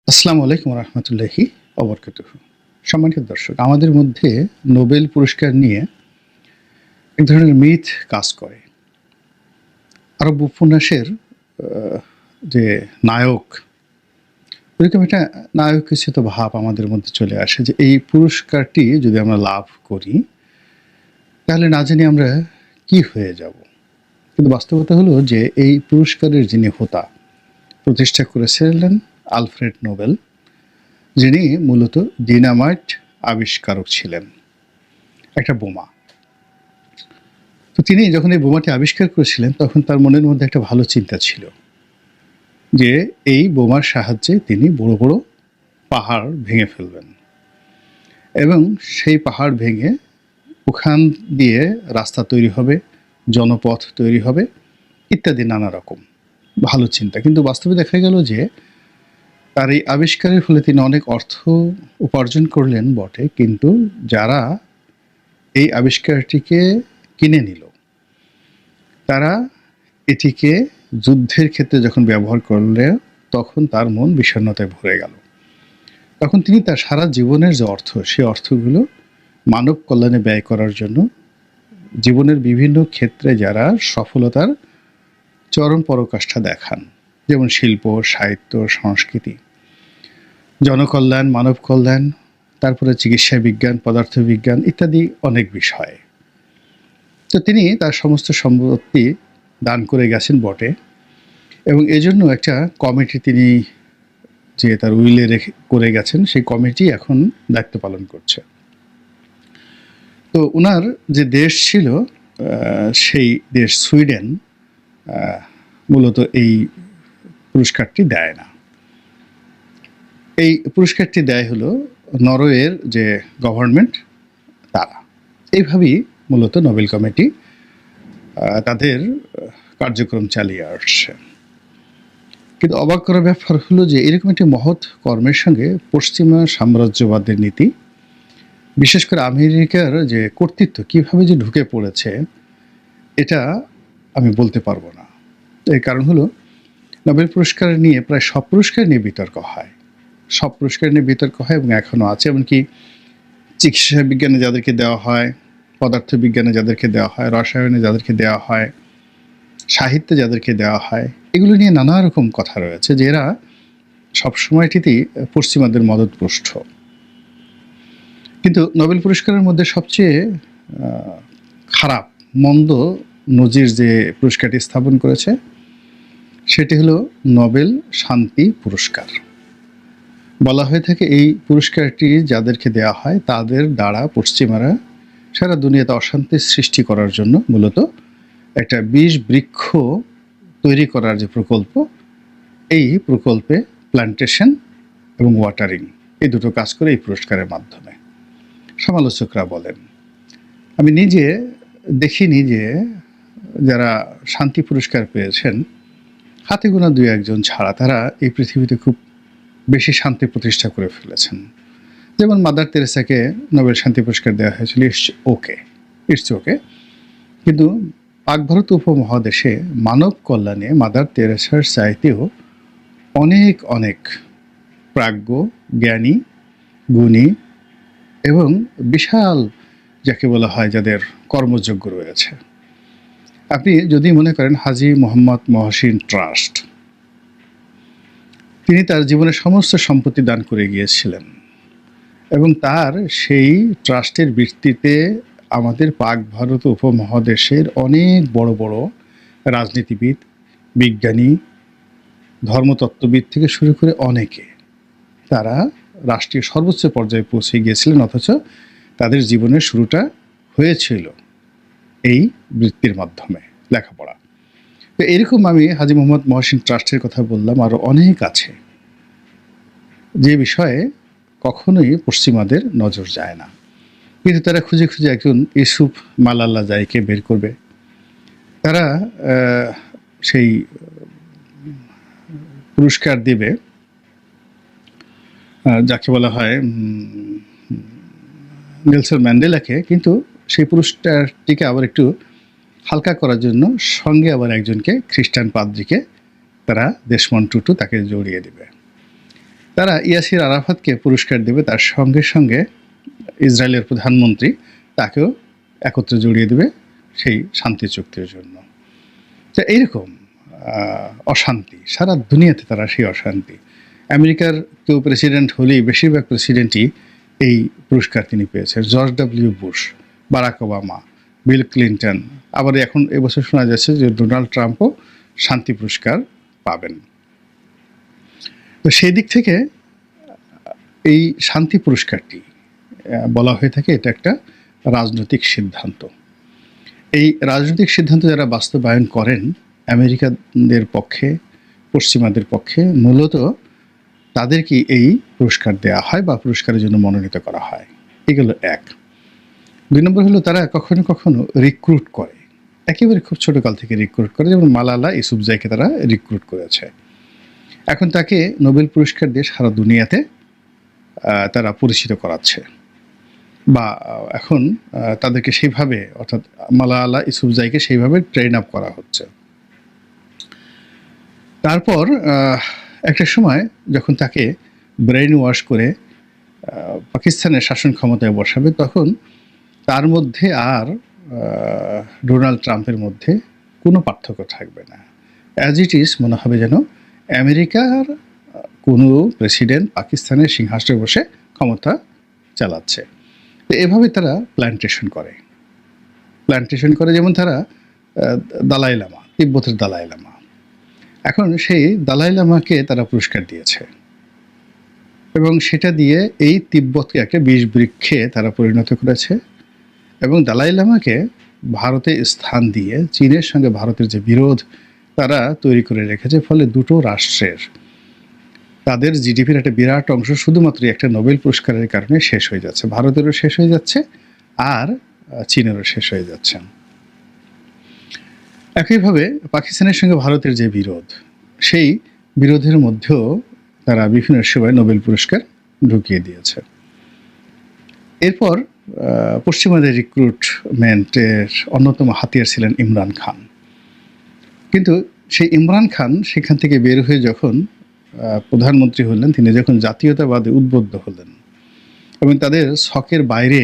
আসসালামু আলাইকুম রহমতুল্লাহি অবরকাতুহ। সম্মানিত দর্শক, আমাদের মধ্যে নোবেল পুরস্কার নিয়ে এক ধরনের মিথ কাজ করে। আরব উপন্যাসের যে নায়ক, ওইরকম একটা নায়ক কিছু ভাব আমাদের মধ্যে চলে আসে যে এই পুরস্কারটি যদি আমরা লাভ করি তাহলে না জানি আমরা কি হয়ে যাব। কিন্তু বাস্তবতা হলো যে এই পুরস্কারের যিনি হোতা, প্রতিষ্ঠা করেছিলেন আলফ্রেড নোবেল, যিনি মূলত ডিনামাইট আবিষ্কারক ছিলেন, একটা বোমা। তো তিনি যখন এই বোমাটি আবিষ্কার করেছিলেন তখন তার মনের মধ্যে একটা ভালো চিন্তা ছিল যে এই বোমার সাহায্যে তিনি বড় বড় পাহাড় ভেঙে ফেলবেন এবং সেই পাহাড় ভেঙে ওখান দিয়ে রাস্তা তৈরি হবে, জনপথ তৈরি হবে ইত্যাদি নানা রকম ভালো চিন্তা। কিন্তু বাস্তবে দেখা গেল যে তার এই আবিষ্কারের ফলে তিনি অনেক অর্থ উপার্জন করলেন বটে, কিন্তু যারা এই আবিষ্কারটিকে কিনে নিল তারা এটিকে যুদ্ধের ক্ষেত্রে যখন ব্যবহার করলে তখন তার মন বিষণ্ণতায় ভরে গেল। তখন তিনি তার সারা জীবনের যে অর্থ, সেই অর্থগুলো মানব কল্যাণে ব্যয় করার জন্য জীবনের বিভিন্ন ক্ষেত্রে যারা সফলতার চরম পরাকাষ্ঠা দেখান, যেমন শিল্প, সাহিত্য, সংস্কৃতি, জনকল্যাণ, মানব কল্যাণ, তারপরে চিকিৎসা বিজ্ঞান, পদার্থবিজ্ঞান ইত্যাদি অনেক বিষয়। তো তিনি তার সমস্ত সম্পত্তি দান করে গেছেন বটে, এবং এজন্য একটা কমিটি তিনি যে তার উইলে রেখে করে গেছেন, সেই কমিটি এখন দায়িত্ব পালন করছে। তো ওনার যে দেশ ছিল সেই দেশ সুইডেন মূলত এই পুরস্কারটি দেয় না। এই পুরস্কারটি দেয় হলো নরওয়ের যে গভর্নমেন্ট, তারা। এইভাবেই মূলত নোবেল কমিটি তাদের কার্যক্রম চালিয়ে আসছে। কিন্তু অবাক করার ব্যাপার হলো যে এরকম একটি মহৎ কর্মের সঙ্গে পশ্চিমা সাম্রাজ্যবাদের নীতি, বিশেষ করে আমেরিকার যে কর্তৃত্ব কিভাবে যে ঢুকে পড়েছে এটা আমি বলতে পারবো না। এর কারণ হলো নোবেল পুরস্কার নিয়ে প্রায় সব পুরস্কার নিয়ে বিতর্ক হয়, সব পুরস্কার নিয়ে বিতর্ক হয় এবং এখনও আছে। এমনকি চিকিৎসা বিজ্ঞানে যাদেরকে দেওয়া হয়, পদার্থবিজ্ঞানে যাদেরকে দেওয়া হয়, রসায়নে যাদেরকে দেওয়া হয়, সাহিত্যে যাদেরকে দেওয়া হয়, এগুলো নিয়ে নানা রকম কথা রয়েছে যে এরা সবসময়টিতেই পশ্চিমাদের মদদপুষ্ট। কিন্তু নোবেল পুরস্কারের মধ্যে সবচেয়ে খারাপ, মন্দ নজির যে পুরস্কারটি স্থাপন করেছে সেটি হলো নোবেল শান্তি পুরস্কার। বলা হয়ে থাকে এই পুরস্কারটি যাদেরকে দেওয়া হয় তাদের দ্বারা পশ্চিমারা সারা দুনিয়াতে অশান্তির সৃষ্টি করার জন্য মূলত একটা বিষ বৃক্ষ তৈরি করার যে প্রকল্প, এই প্রকল্পে প্ল্যান্টেশন এবং ওয়াটারিং এই দুটো কাজ করে এই পুরস্কারের মাধ্যমে। সমালোচকরা বলেন, আমি নিজে দেখিনি যে যারা শান্তি পুরস্কার পেয়েছেন হাতে গোনা দুই একজন ছাড়া তারা এই পৃথিবীতে খুব বেশি শান্তি প্রতিষ্ঠা করে ফেলেছেন। যেমন মাদার তেরেসাকে নোবেল শান্তি পুরস্কার দেওয়া হয়েছিল, ইটস ওকে। কিন্তু পাক ভারত উপমহাদেশে মানব কল্যাণে মাদার তেরেসার চাইতেও অনেক অনেক প্রাজ্ঞ, জ্ঞানী, গুণী এবং বিশাল যাকে বলা হয় যাদের কর্মযোগ্য রয়েছে। আপনি যদি মনে করেন হাজী মোহাম্মদ মহসিন ট্রাস্ট, তিনি তার জীবনের সমস্ত সম্পত্তি দান করে গিয়েছিলেন এবং তার সেই ট্রাস্টের ভিত্তিতে আমাদের পাক ভারত উপমহাদেশের অনেক বড় বড় রাজনীতিবিদ, বিজ্ঞানী, ধর্মতত্ত্ববিদ থেকে শুরু করে অনেকে তারা রাষ্ট্রীয় সর্বোচ্চ পর্যায়ে পৌঁছে গিয়েছিলেন, অথচ তাদের জীবনের শুরুটা হয়েছিল এই বৃত্তির মাধ্যমে, লেখাপড়া। তো এরকম আমি হাজী মোহাম্মদ মহসিন ট্রাস্টের কথা বললাম, আরও অনেক আছে যে বিষয়ে কখনোই পশ্চিমাদের নজর যায় না। কিন্তু তারা খুঁজে খুঁজে একজন ইউসুফ মালাল্লা জাইকে বের করবে। তারা সেই পুরস্কার দেবে যাকে বলা হয় নেলসন ম্যান্ডেলাকে, কিন্তু সেই পুরস্কারটিকে আবার একটু হালকা করার জন্য সঙ্গে আবার একজনকে খ্রিস্টান পাদ্রীকে তারা দেশমন টুটু তাকে জড়িয়ে দেবে। তারা ইয়াসির আরাফাতকে পুরস্কার দেবে, তার সঙ্গে সঙ্গে ইসরায়েলের প্রধানমন্ত্রী তাকেও একত্রে জড়িয়ে দেবে সেই শান্তি চুক্তির জন্য। তো এইরকম অশান্তি সারা দুনিয়াতে, তারা সেই অশান্তি। আমেরিকার কেউ প্রেসিডেন্ট হলেই বেশিরভাগ প্রেসিডেন্টই এই পুরস্কার তিনি পেয়েছেন। George W Bush, Barack Obama, Bill Clinton, আবার এখন এবছর শোনা যাচ্ছে যে ডোনাল্ড ট্রাম্পও শান্তি পুরস্কার পাবেন। তো সেই দিক থেকে এই শান্তি পুরস্কারটি বলা হয়ে থাকে এটা একটা রাজনৈতিক সিদ্ধান্ত। এই রাজনৈতিক সিদ্ধান্ত যারা বাস্তবায়ন করেন আমেরিকানদের পক্ষে, পশ্চিমাদের পক্ষে, মূলত তাদেরকে এই পুরস্কার দেওয়া হয় বা পুরস্কারের জন্য মনোনীত করা হয়। এগুলো এক। 2 নম্বর হলো তারা কখনো কখনো রিক্রুট করে, একেবারে খুব ছোটকাল থেকে রিক্রুট করে, যেমন মালালা ইউসুফজাইকে তারা রিক্রুট করেছে। এখন তাকে নোবেল পুরস্কার দিয়ে সারা দুনিয়াতে তারা পরিচিত করাচ্ছে, বা এখন তাদেরকে সেইভাবে, অর্থাৎ মালালা ইউসুফজাইকে সেইভাবে ট্রেন আপ করা হচ্ছে। তারপর একটা সময় যখন তাকে ব্রেইন ওয়াশ করে পাকিস্তানের শাসন ক্ষমতায় বসাবে, তখন তার মধ্যে আর ডোনাল্ড ট্রাম্পের মধ্যে কোনো পার্থক্য থাকবে না। অ্যাজ ইট ইজ মনে হবে যেন আমেরিকার কোনো প্রেসিডেন্ট পাকিস্তানের সিংহাসনে বসে ক্ষমতা চালাচ্ছে। তো এভাবে তারা প্ল্যান্টেশন করে, যেমন তারা দালাই লামা, তিব্বতের দালাই লামা, এখন সেই দালাই লামাকে তারা পুরস্কার দিয়েছে এবং সেটা দিয়ে এই তিব্বতকে একটা বিষ বৃক্ষে তারা পরিণত করেছে এবং দালাই লামাকে ভারতে স্থান দিয়ে চীনের সঙ্গে ভারতের যে বিরোধ তারা তৈরি করে রেখেছে, ফলে দুটো রাষ্ট্রের তাদের জিডিপির একটা বিরাট অংশ শুধুমাত্র একটা নোবেল পুরস্কারের কারণে শেষ হয়ে যাচ্ছে। ভারতেরও শেষ হয়ে যাচ্ছে আর চীনেরও শেষ হয়ে যাচ্ছে। একইভাবে পাকিস্তানের সঙ্গে ভারতের যে বিরোধ, সেই বিরোধের মধ্যেও তারা বিভিন্ন সময় নোবেল পুরস্কার ঢুকিয়ে দিয়েছে। এরপর পশ্চিমাদের রিক্রুটমেন্টের অন্যতম হাতিয়ার ছিলেন ইমরান খান। কিন্তু সেই ইমরান খান সেখান থেকে বের হয়ে যখন প্রধানমন্ত্রী হলেন, তিনি যখন জাতীয়তাবাদে উদ্বুদ্ধ হলেন এবং তাদের ছকের বাইরে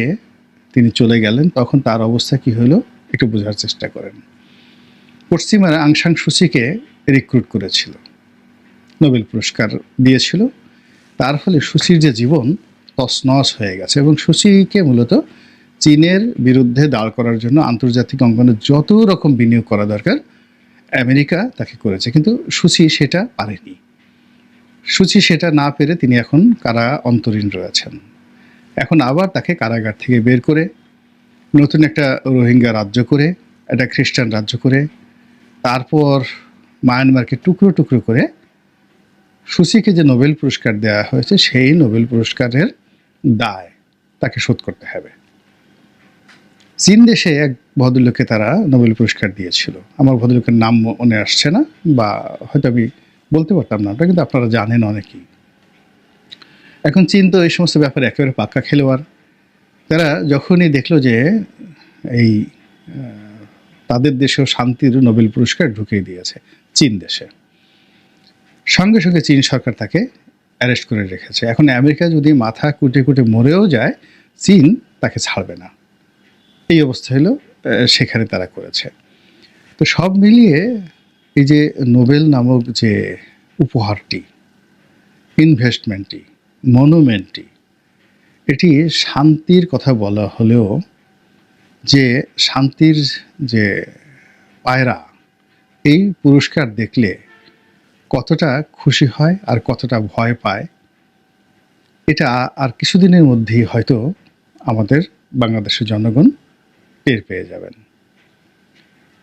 তিনি চলে গেলেন, তখন তার অবস্থা কি হলো একটু বোঝার চেষ্টা করেন। পশ্চিমারা আং সান সুচিকে রিক্রুট করেছিল, নোবেল পুরস্কার দিয়েছিল, তার ফলে সুচির যে জীবন তছনছ হয়ে গেছে এবং সুচিকে মূলত চীনের বিরুদ্ধে দাঁড় করার জন্য আন্তর্জাতিক অঙ্গনে যত রকম বিনিয়োগ করা দরকার আমেরিকা তাকে করেছে, কিন্তু সুচি সেটা পারেনি। সুচি সেটা না পেরে তিনি এখন অন্তরীণ রয়েছেন। এখন আবার তাকে কারাগার থেকে বের করে নতুন একটা রোহিঙ্গা রাজ্য করে, একটা খ্রিস্টান রাজ্য করে, তারপর মায়ানমারকে টুকরো টুকরো করে সুচিকে যে নোবেল পুরস্কার দেওয়া হয়েছে সেই নোবেল পুরস্কারের দায় তাকে শোধ করতে হবে। চীন দেশে এক ভদ্রলোককে তারা নোবেল পুরস্কার দিয়েছিল, আমার ভদ্রলোকের নাম মনে আসছে না, বা হয়তো আমি বলতে পারতাম না, ওটা কিন্তু আপনারা জানেন অনেকেই। এখন চীন তো এই সমস্ত ব্যাপারে একেবারে পাক্কা খেলোয়াড়। তারা যখনই দেখলো যে এই তাদের দেশেও শান্তির নোবেল পুরস্কার ঢুকিয়ে দিয়েছে চীন দেশে, সঙ্গে সঙ্গে চীন সরকার তাকে অ্যারেস্ট করে রেখেছে। এখন আমেরিকা যদি মাথা কুটে কুটে মরেও যায়, চীন তাকে ছাড়বে না। এই অবস্থা হলো সেখানে তারা করেছে। তো সব মিলিয়ে এই যে নোবেল নামক যে উপহারটি, ইনভেস্টমেন্টটি, মনুমেন্টটি, এটি শান্তির কথা বলা হলেও যে শান্তির যে পায়রা, এই পুরস্কার দেখলে কতটা খুশি হয় আর কতটা ভয় পায়, এটা আর কিছুদিনের মধ্যেই হয়তো আমাদের বাংলাদেশের জনগণ টের পেয়ে যাবেন।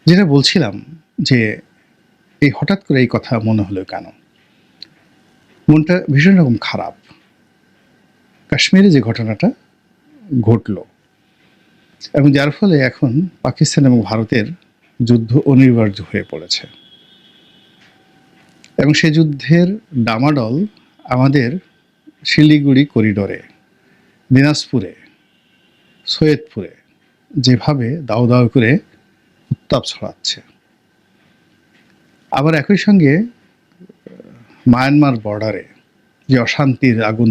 যেটা বলছিলাম যে এই হঠাৎ করে এই কথা মনে হলো কেন, মনটা ভীষণ রকম খারাপ। কাশ্মীরে যে ঘটনাটা ঘটলো এবং যার ফলে এখন পাকিস্তান এবং ভারতের যুদ্ধ অনিবার্য হয়ে পড়েছে এবং সেই যুদ্ধের ডামাডল আমাদের শিলিগুড়ি করিডোরে, দিনাজপুরে, সৈয়দপুরে যেভাবে দাউ দাউ করে উত্তাপ ছড়াচ্ছে, আবার একই সঙ্গে মায়ানমার বর্ডারে যে অশান্তির আগুন